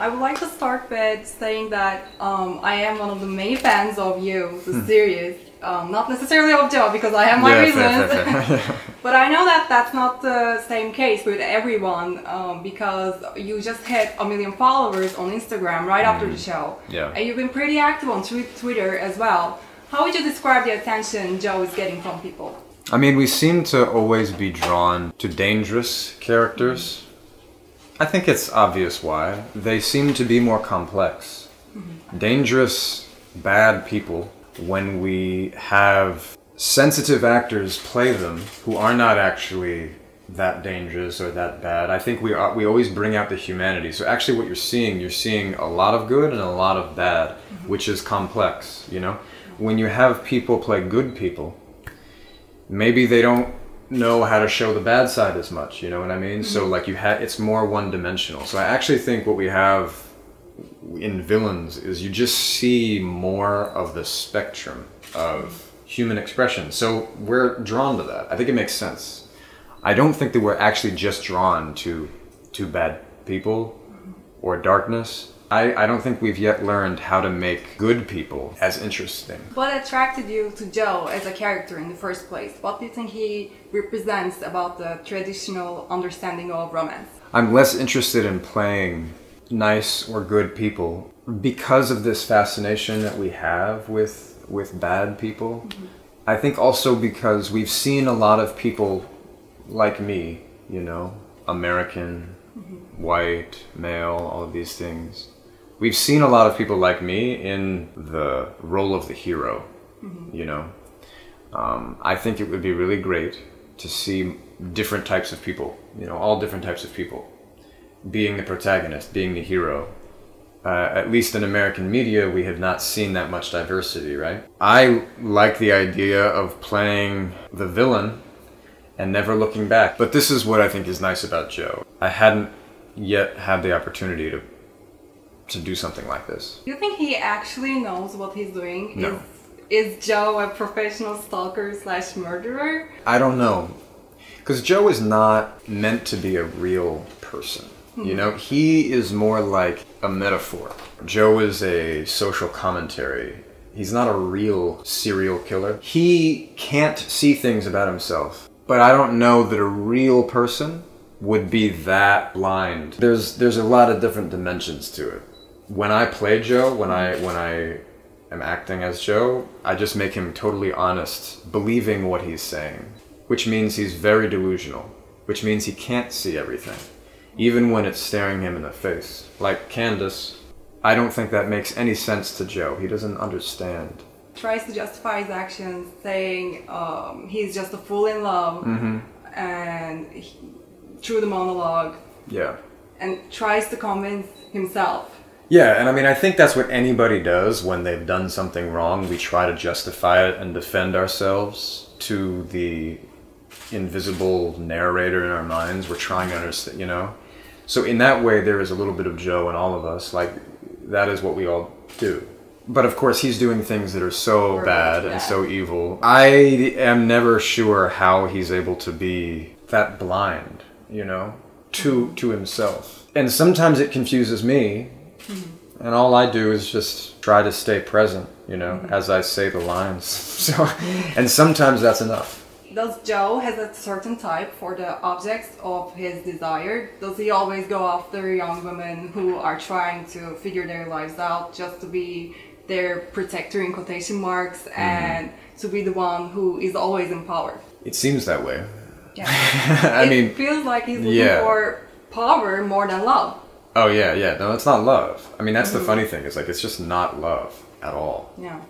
I would like to start with saying that I am one of the main fans of you, the series. Not necessarily of Joe, because I have my reasons. Fair. But I know that that's not the same case with everyone, because you just hit 1 million followers on Instagram right after the show. Yeah. And you've been pretty active on Twitter as well. How would you describe the attention Joe is getting from people? I mean, we seem to always be drawn to dangerous characters. I think it's obvious why. They seem to be more complex. Dangerous, bad people, when we have sensitive actors play them who are not actually that dangerous or that bad, I think we always bring out the humanity. So actually what you're seeing a lot of good and a lot of bad, which is complex, you know? When you have people play good people, maybe they don't know how to show the bad side as much, you know what I mean? So like it's more one-dimensional. So I actually think what we have in villains is you just see more of the spectrum of human expression. So we're drawn to that. I think it makes sense. I don't think that we're actually just drawn to bad people or darkness. I don't think we've yet learned how to make good people as interesting. What attracted you to Joe as a character in the first place? What do you think he represents about the traditional understanding of romance? I'm less interested in playing nice or good people because of this fascination that we have with bad people. I think also because we've seen a lot of people like me, you know, American, white, male, all of these things. We've seen a lot of people like me in the role of the hero, you know. I think it would be really great to see different types of people, you know, all different types of people being the protagonist, being the hero. At least in American media, we have not seen that much diversity, right? I like the idea of playing the villain and never looking back. But this is what I think is nice about Joe. I hadn't yet had the opportunity to do something like this. Do you think he actually knows what he's doing? No. Is Joe a professional stalker / murderer? I don't know. Because Joe is not meant to be a real person. You know, he is more like a metaphor. Joe is a social commentary. He's not a real serial killer. He can't see things about himself. But I don't know that a real person would be that blind. There's a lot of different dimensions to it. When I play Joe, when I am acting as Joe, I just make him totally honest, believing what he's saying. Which means he's very delusional. Which means he can't see everything, even when it's staring him in the face. Like Candace, I don't think that makes any sense to Joe. He doesn't understand. Tries to justify his actions, saying he's just a fool in love, and through the monologue, and tries to convince himself. Yeah, and I mean, I think that's what anybody does when they've done something wrong. We try to justify it and defend ourselves to the invisible narrator in our minds. We're trying to understand, you know? So in that way, there is a little bit of Joe in all of us. Like, that is what we all do. But of course, he's doing things that are so bad and so evil. I am never sure how he's able to be that blind, you know, to himself. And sometimes it confuses me. And all I do is just try to stay present, you know, as I say the lines. So, and sometimes that's enough. Does Joe has a certain type for the objects of his desire? Does he always go after young women who are trying to figure their lives out just to be their protector in quotation marks and to be the one who is always in power? It seems that way. Yeah. I mean, it feels like he's looking for power more than love. Oh yeah. No, it's not love. I mean, that's the funny thing. It's like, it's just not love at all. Yeah.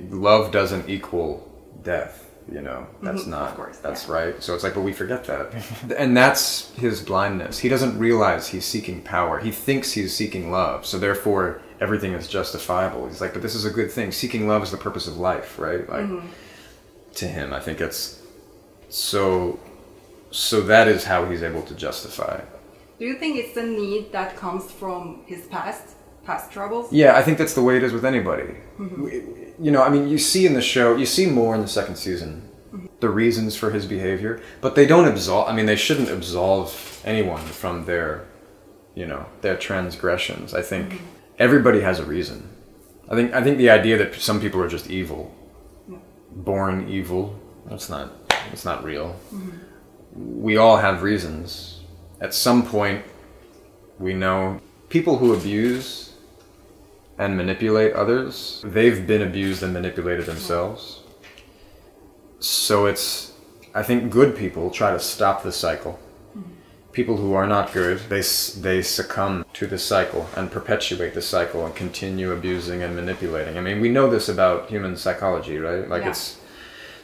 Love doesn't equal death. You know, that's not, of course, that's right. So it's like, but we forget that. And that's his blindness. He doesn't realize he's seeking power. He thinks he's seeking love. So therefore, everything is justifiable. He's like, but this is a good thing. Seeking love is the purpose of life, right? Like, to him, I think it's so that is how he's able to justify. Do you think it's a need that comes from his past troubles? Yeah, I think that's the way it is with anybody. You know, I mean, you see in the show, you see more in the second season, the reasons for his behavior, but they don't absolve, I mean, they shouldn't absolve anyone from their, you know, their transgressions. I think everybody has a reason. I think the idea that some people are just evil, born evil, it's not real. We all have reasons. At some point, we know people who abuse and manipulate others, they've been abused and manipulated themselves. So I think good people try to stop the cycle. People who are not good, they succumb to the cycle and perpetuate the cycle and continue abusing and manipulating. I mean, we know this about human psychology, right? Like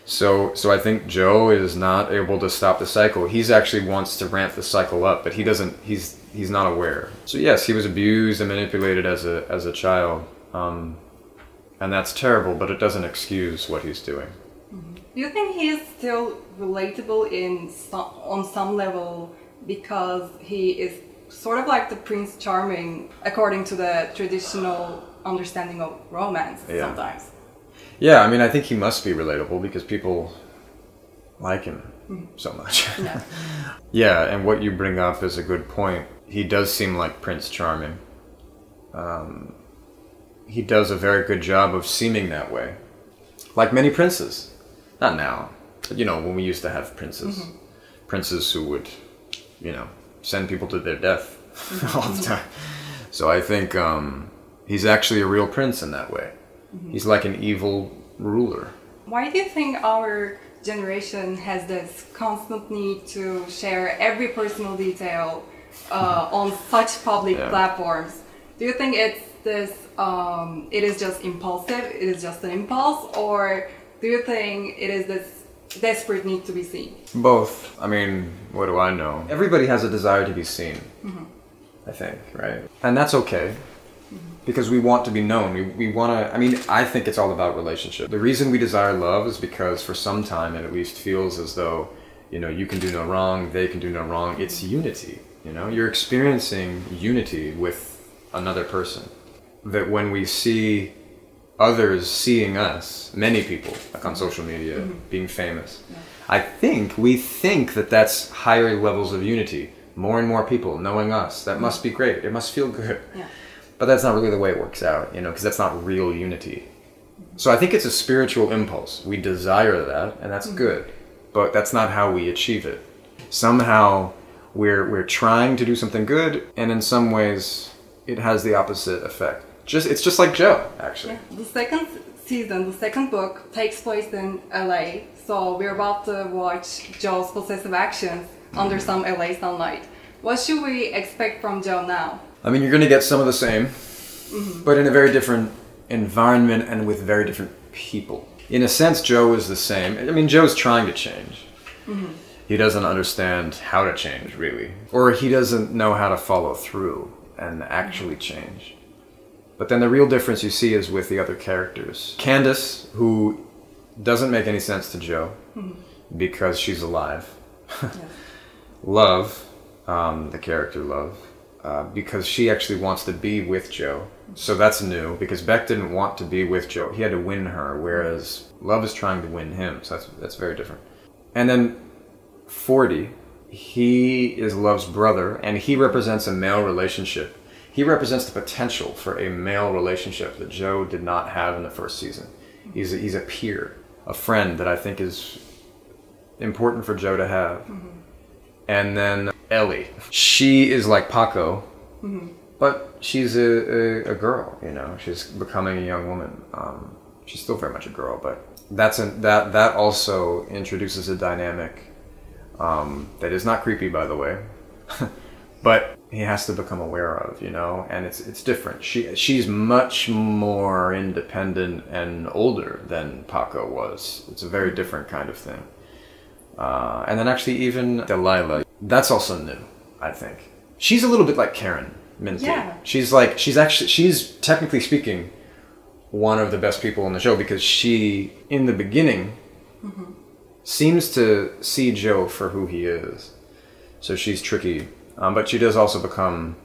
So I think Joe is not able to stop the cycle. He's actually wants to ramp the cycle up, but he's not aware. So yes, he was abused and manipulated as a child. And that's terrible, but it doesn't excuse what he's doing. Do you think he is still relatable on some level because he is sort of like the Prince Charming according to the traditional understanding of romance sometimes? Yeah, I mean, I think he must be relatable because people like him so much. Yeah. Yeah, and what you bring up is a good point. He does seem like Prince Charming. He does a very good job of seeming that way. Like many princes. Not now, but you know, when we used to have princes. Princes who would, you know, send people to their death all the time. So I think he's actually a real prince in that way. He's like an evil ruler. Why do you think our generation has this constant need to share every personal detail on such public platforms? Do you think it's this, it is just impulsive, it is just an impulse, or do you think it is this desperate need to be seen? Both. I mean, what do I know? Everybody has a desire to be seen, I think, right? And that's okay. Because we want to be known. We want to, I mean, I think it's all about relationship. The reason we desire love is because for some time it at least feels as though, you know, you can do no wrong, they can do no wrong. It's unity, you know? You're experiencing unity with another person. That when we see others seeing us, many people, like on social media, being famous, we think that that's higher levels of unity. More and more people knowing us. That must be great. It must feel good. Yeah. But that's not really the way it works out, you know, because that's not real unity. So I think it's a spiritual impulse. We desire that, and that's good. But that's not how we achieve it. Somehow we're trying to do something good, and in some ways it has the opposite effect. It's just like Joe, actually. Yeah. The second season, the second book, takes place in LA. So we're about to watch Joe's possessive actions under some LA sunlight. What should we expect from Joe now? I mean, you're going to get some of the same, but in a very different environment and with very different people. In a sense, Joe is the same. I mean, Joe's trying to change. He doesn't understand how to change, really. Or he doesn't know how to follow through and actually change. But then the real difference you see is with the other characters. Candace, who doesn't make any sense to Joe because she's alive. Love, the character Love, because she actually wants to be with Joe. So that's new, because Beck didn't want to be with Joe. He had to win her, whereas Love is trying to win him. So that's very different. And then 40, he is Love's brother, and he represents a male relationship. He represents the potential for a male relationship that Joe did not have in the first season. He's a peer, a friend that I think is important for Joe to have. And then Ellie. She is like Paco, but she's a girl, you know. She's becoming a young woman. She's still very much a girl, but that also introduces a dynamic that is not creepy, by the way, but he has to become aware of, you know, and it's different. She's much more independent and older than Paco was. It's a very different kind of thing. And then actually even Delilah, that's also new, I think. She's a little bit like Karen Minty. Yeah. She's technically speaking one of the best people in the show, because she, in the beginning, seems to see Joe for who he is. So she's tricky, but she does also become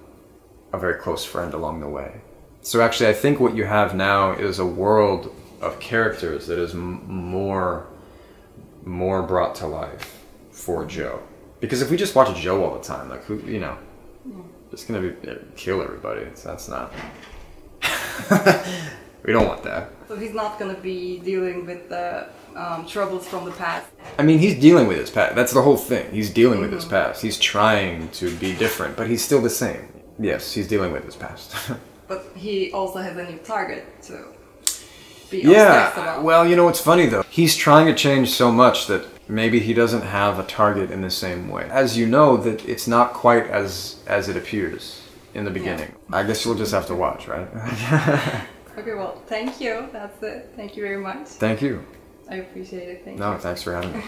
a very close friend along the way. So actually I think what you have now is a world of characters that is more brought to life for Joe. Because if we just watch Joe all the time, like, who, you know, just gonna be kill everybody. That's not. We don't want that. So he's not gonna be dealing with the troubles from the past. I mean, he's dealing with his past. That's the whole thing. He's dealing with his past. He's trying to be different, but he's still the same. Yes, he's dealing with his past. But he also has a new target to be obsessed about. Well, you know what's funny though? He's trying to change so much that maybe he doesn't have a target in the same way. As you know, that it's not quite as it appears in the beginning. Yeah. I guess you'll just have to watch, right? Okay, well, thank you. That's it. Thank you very much. Thank you. I appreciate it. Thank you. No, thanks for having me.